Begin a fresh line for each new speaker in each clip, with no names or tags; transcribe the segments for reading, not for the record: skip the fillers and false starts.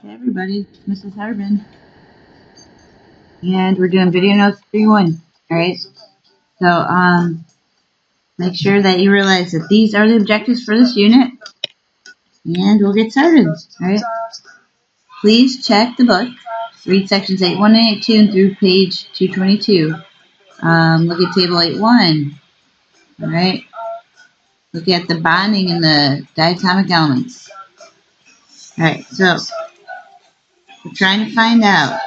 Hey everybody, Mrs. Harbin, and we're doing video notes 3-1. Alright, so make sure that you realize that these are the objectives for this unit, and we'll get started. Alright, please check the book, read sections 8.1 and 8.2 and through page 222. Look at table 8.1. Alright, look at the bonding and the diatomic elements. Alright, so we're trying to find out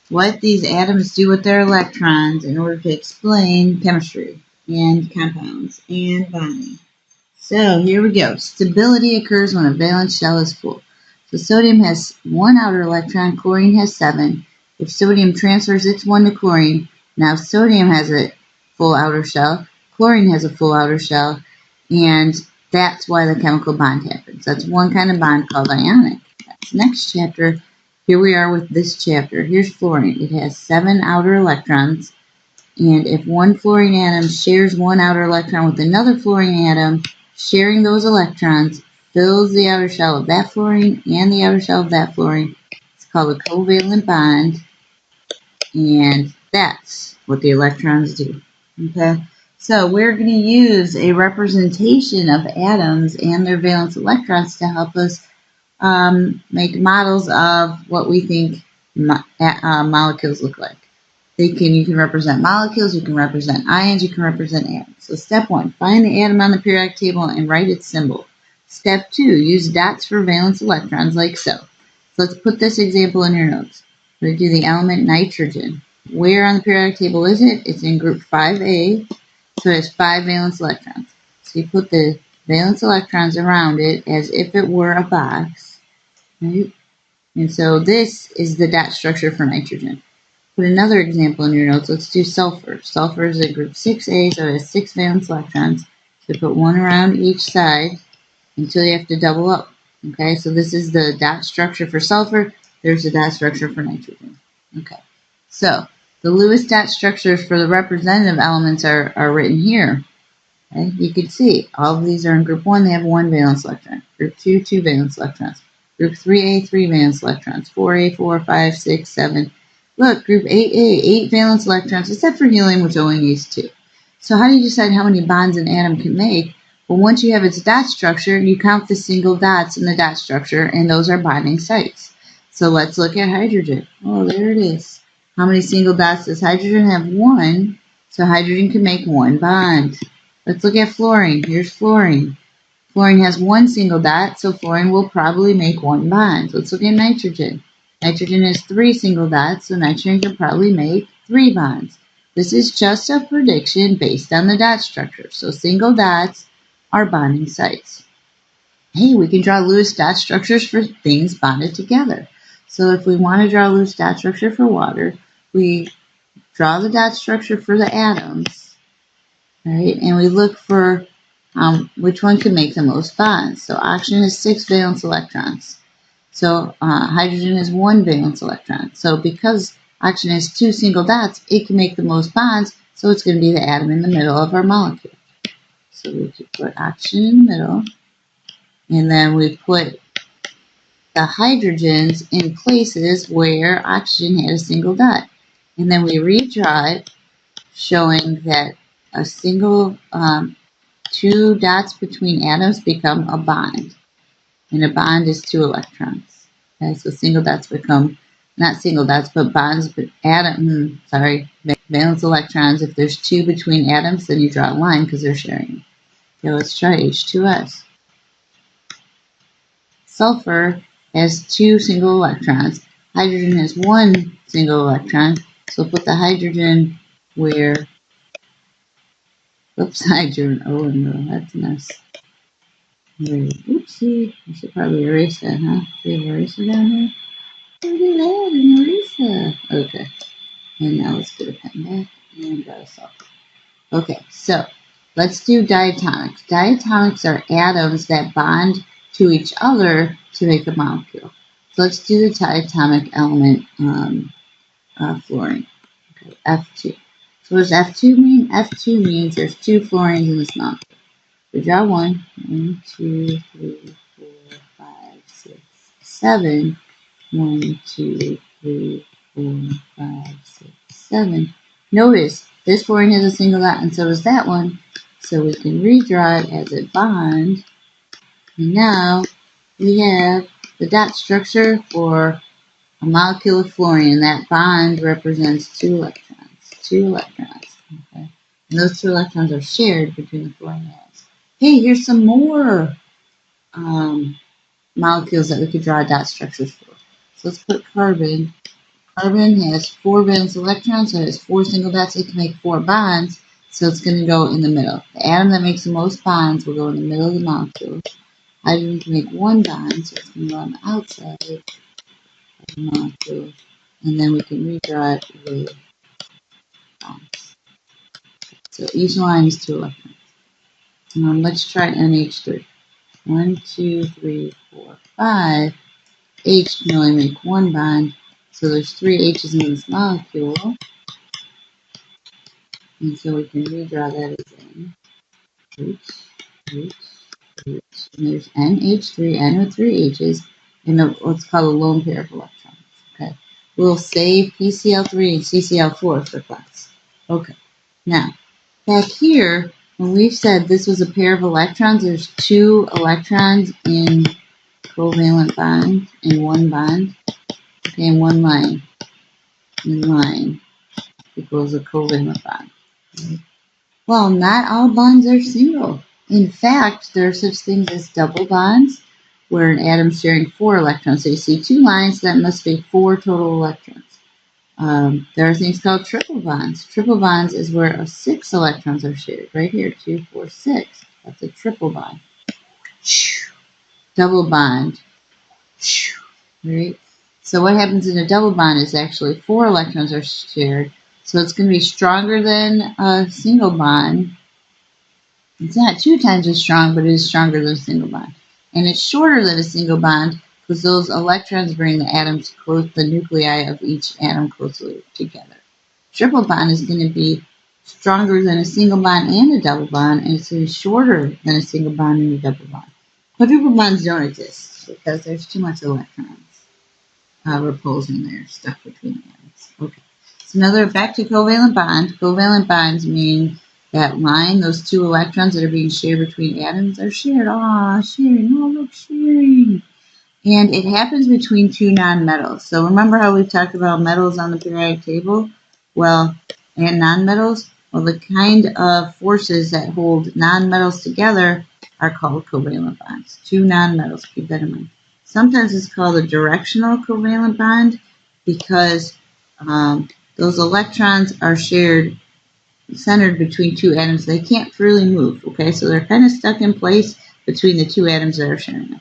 what these atoms do with their electrons in order to explain chemistry and compounds and bonding. So here we go. Stability occurs when a valence shell is full. So sodium has 1 outer electron, chlorine has 7. If sodium transfers its 1 to chlorine, now sodium has a full outer shell, chlorine has a full outer shell, and that's why the chemical bond happens. That's one kind of bond called ionic. That's next chapter. Here we are with this chapter. Here's fluorine. It has 7 outer electrons, and if one fluorine atom shares 1 outer electron with another fluorine atom, sharing those electrons fills the outer shell of that fluorine and the outer shell of that fluorine. It's called a covalent bond, and that's what the electrons do. Okay, so we're going to use a representation of atoms and their valence electrons to help us make models of what we think molecules look like. You can represent molecules, you can represent ions, you can represent atoms. So step 1, find the atom on the periodic table and write its symbol. Step 2, use dots for valence electrons like so. So let's put this example in your notes. We're going to do the element nitrogen. Where on the periodic table is it? It's in group 5A, so it has 5 valence electrons. So you put the valence electrons around it as if it were a box, right? And so this is the dot structure for nitrogen. Put another example in your notes. Let's do sulfur. Sulfur is in group 6A, so it has 6 valence electrons. So put 1 around each side until you have to double up. Okay, so this is the dot structure for sulfur. There's the dot structure for nitrogen. Okay, so the Lewis dot structures for the representative elements are written here. Okay, you can see all of these are in group 1. They have 1 valence electron. Group 2, 2 valence electrons. Group 3A, 3 valence electrons. 4A, 4, 5, 6, 7. Look, group 8A, 8 valence electrons, except for helium, which only needs 2. So how do you decide how many bonds an atom can make? Well, once you have its dot structure, you count the single dots in the dot structure, and those are bonding sites. So let's look at hydrogen. Oh, there it is. How many single dots does hydrogen have? 1. So hydrogen can make 1 bond. Let's look at fluorine. Here's fluorine. Fluorine has 1 single dot, so fluorine will probably make 1 bond. Let's look at nitrogen. Nitrogen has 3 single dots, so nitrogen can probably make 3 bonds. This is just a prediction based on the dot structure. So single dots are bonding sites. Hey, we can draw Lewis dot structures for things bonded together. So if we want to draw a Lewis dot structure for water, we draw the dot structure for the atoms, right? And we look for which one can make the most bonds. So oxygen has 6 valence electrons. So hydrogen has 1 valence electron. So because oxygen has 2 single dots, it can make the most bonds, so it's going to be the atom in the middle of our molecule. So we could put oxygen in the middle, and then we put the hydrogens in places where oxygen had a single dot. And then we redraw it, showing that a single 2 dots between atoms become a bond. And a bond is 2 electrons. Okay, so single dots become, not single dots, but bonds, but valence electrons. If there's 2 between atoms, then you draw a line because they're sharing. Okay, let's try H2S. Sulfur has 2 single electrons. Hydrogen has 1 single electron. So put the hydrogen where, oops, hydrogen, oh no, that's a mess. Oopsie, I should probably erase that, huh? Do you have an eraser down here? Look at that, an eraser. Okay, and now let's get a pen back and draw a sulfur. Okay, so let's do diatomics. Diatomics are atoms that bond to each other to make a molecule. So let's do the diatomic element fluorine. Okay, F2. So what does F2 mean? F2 means there's 2 fluorines in this molecule. We draw 1, 2, 3, 4, 5, 6, 7. 1, 2, 3, 4, 5, 6, 7. Notice this fluorine has a single dot and so does that one. So we can redraw it as a bond. And now we have the dot structure for a molecule of fluorine, and that bond represents 2 electrons. 2 electrons. Okay? And those 2 electrons are shared between the fluorine atoms. Hey, here's some more molecules that we could draw dot structures for. So let's put carbon. Carbon has 4 valence electrons, so it has 4 single dots. It can make 4 bonds, so it's going to go in the middle. The atom that makes the most bonds will go in the middle of the molecule. Hydrogen can make 1 bond, so it's going to go on the outside of the molecule. And then we can redraw it with bonds. So each line is 2 electrons. Let's try NH3. 1, 2, 3, 4, 5. H can only make 1 bond, so there's 3 H's in this molecule. And so we can redraw that as N. H, H, H. And there's NH3, N with 3 H's, and what's called a lone pair of electrons. Okay. We'll save PCl3 and CCl4 for class. Okay. Now, back here, when we said this was a pair of electrons, there's 2 electrons in covalent bond, in 1 bond. Okay, in 1 line. In line equals a covalent bond. Okay. Well, not all bonds are single. In fact, there are such things as double bonds, where an atom's sharing 4 electrons. So you see 2 lines, that must be 4 total electrons. There are things called triple bonds. Triple bonds is where 6 electrons are shared. Right here, 2, 4, 6. That's a triple bond. Double bond. Right? So what happens in a double bond is actually 4 electrons are shared. So it's going to be stronger than a single bond. It's not 2 times as strong, but it is stronger than a single bond. And it's shorter than a single bond because those electrons bring the atoms close, the nuclei of each atom closely together. Triple bond is going to be stronger than a single bond and a double bond, and it's going to be shorter than a single bond and a double bond. Quadruple bonds don't exist because there's too much electrons repulsing there, stuck between the atoms. Okay. So another back to covalent bond. Covalent bonds mean that line, those 2 electrons that are being shared between atoms are shared. Ah, sharing. Oh, look, sharing. And it happens between 2 nonmetals. So remember how we've talked about metals on the periodic table? Well, and nonmetals? Well, the kind of forces that hold nonmetals together are called covalent bonds. 2 nonmetals, keep that in mind. Sometimes it's called a directional covalent bond because those electrons are centered between 2 atoms. They can't freely move, okay? So they're kind of stuck in place between the 2 atoms that are sharing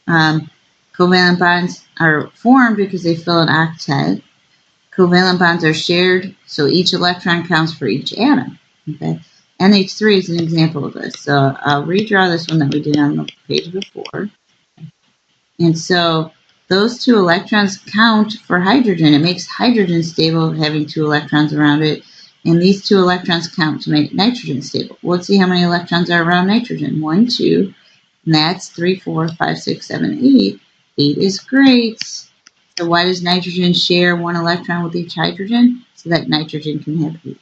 them. Covalent bonds are formed because they fill an octet. Covalent bonds are shared, so each electron counts for each atom, okay? NH3 is an example of this. So I'll redraw this one that we did on the page before. And so those 2 electrons count for hydrogen. It makes hydrogen stable having 2 electrons around it. And these 2 electrons count to make nitrogen stable. Let's see how many electrons are around nitrogen. 1, 2, and that's 3, 4, 5, 6, 7, 8. 8 is great. So why does nitrogen share 1 electron with each hydrogen? So that nitrogen can have 8.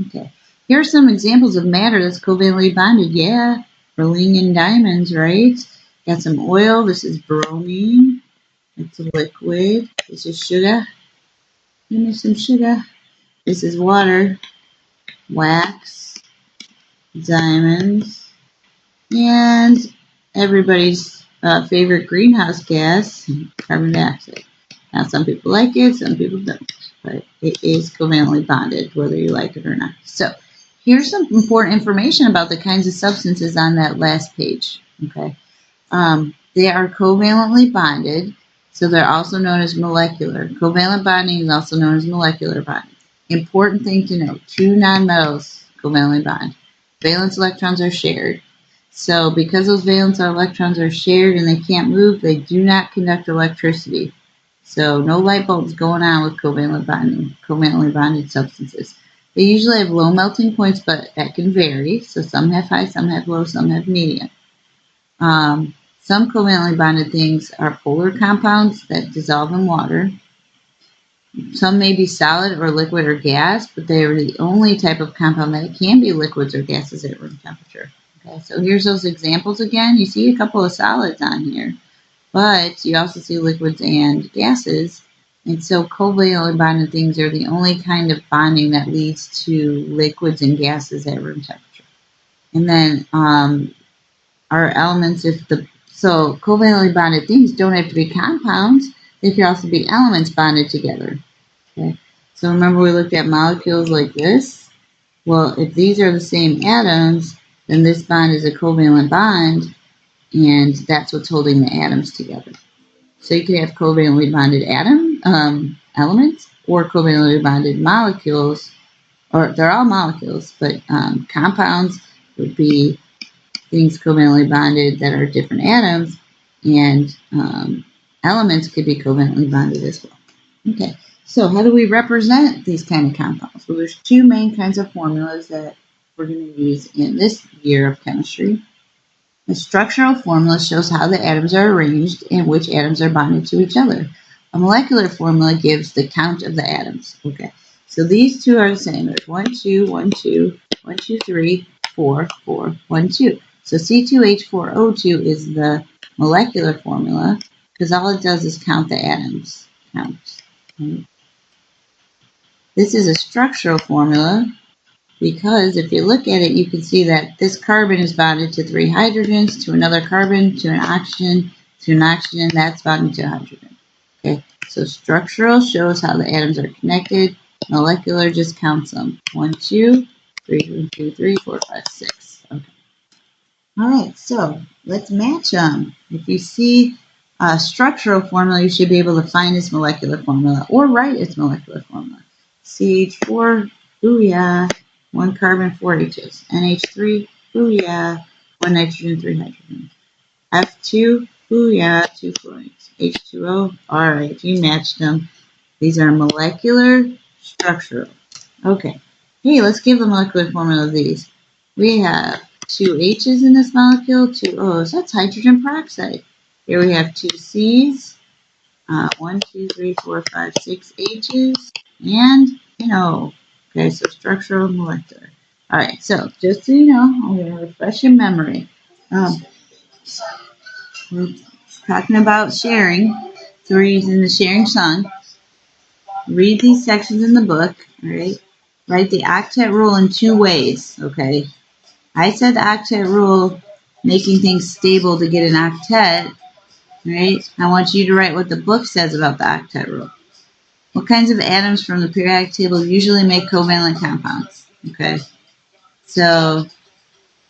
Okay. Here are some examples of matter that's covalently bonded. Yeah, beryllium and diamonds, right? Got some oil. This is bromine. It's a liquid. This is sugar. Give me some sugar. This is water. Wax. Diamonds. And everybody's favorite greenhouse gas, carbon dioxide. Now, some people like it, some people don't. But it is covalently bonded, whether you like it or not. So, here's some important information about the kinds of substances on that last page. Okay. They are covalently bonded, so they're also known as molecular. Covalent bonding is also known as molecular bonding. Important thing to know, 2 nonmetals covalently bond. Valence electrons are shared. So because those valence electrons are shared and they can't move, they do not conduct electricity. So no light bulbs going on with covalent bonding, covalently bonded substances. They usually have low melting points, but that can vary. So some have high, some have low, some have medium. Some covalently bonded things are polar compounds that dissolve in water. Some may be solid or liquid or gas, but they are the only type of compound that can be liquids or gases at room temperature. Okay, so here's those examples again. You see a couple of solids on here, but you also see liquids and gases. And so covalently bonded things are the only kind of bonding that leads to liquids and gases at room temperature. And then our elements, so covalently bonded things don't have to be compounds. They can also be elements bonded together. Okay. So remember we looked at molecules like this? Well, if these are the same atoms, then this bond is a covalent bond, and that's what's holding the atoms together. So you could have covalently bonded elements, or covalently bonded molecules, or they're all molecules, but compounds would be things covalently bonded that are different atoms, and elements could be covalently bonded as well. Okay, so how do we represent these kind of compounds? Well, there's two main kinds of formulas that we're going to use in this year of chemistry. The structural formula shows how the atoms are arranged and which atoms are bonded to each other. A molecular formula gives the count of the atoms. Okay, so these two are the same. There's 1, 2, 1, 2, 1, 2, 3, 4, 4, 1, 2. So C2H4O2 is the molecular formula because all it does is count the atoms. This is a structural formula because if you look at it, you can see that this carbon is bonded to 3 hydrogens, to another carbon, to an oxygen, that's bonded to a hydrogen. Okay, so structural shows how the atoms are connected. Molecular just counts them. 1, 2, 3, 1, 2, 3, 4, 5, 6. Okay. All right, so let's match them. If you see a structural formula, you should be able to find its molecular formula or write its molecular formula. CH4, booyah, 1 carbon, 4 H's. NH3, booyah, 1 nitrogen, 3 hydrogen. F2, booyah, 2 fluorines. H2O, all right, you matched them. These are molecular, structural. Okay, hey, let's give the molecular formula of these. We have 2 H's in this molecule, 2 O's. That's hydrogen peroxide. Here we have 2 C's, 1, 2, 3, 4, 5, 6 H's, and an O. Okay, so structural and molecular. All right, so just so you know, I'm going to refresh your memory. We're talking about sharing, so we're using the sharing song. Read these sections in the book, all right? Write the octet rule in 2 ways, okay? I said the octet rule, making things stable to get an octet, right? I want you to write what the book says about the octet rule. What kinds of atoms from the periodic table usually make covalent compounds, okay? So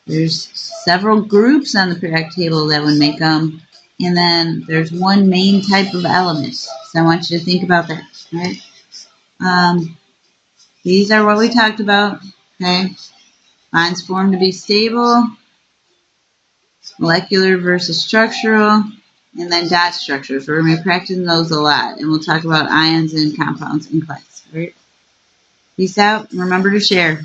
there's several groups on the periodic table that would make them, and then there's one main type of element. So I want you to think about that, right? These are what we talked about, okay? Bonds formed to be stable, molecular versus structural, and then dot structures. We're going to be practicing those a lot, and we'll talk about ions and compounds in class, right? Peace out, and remember to share.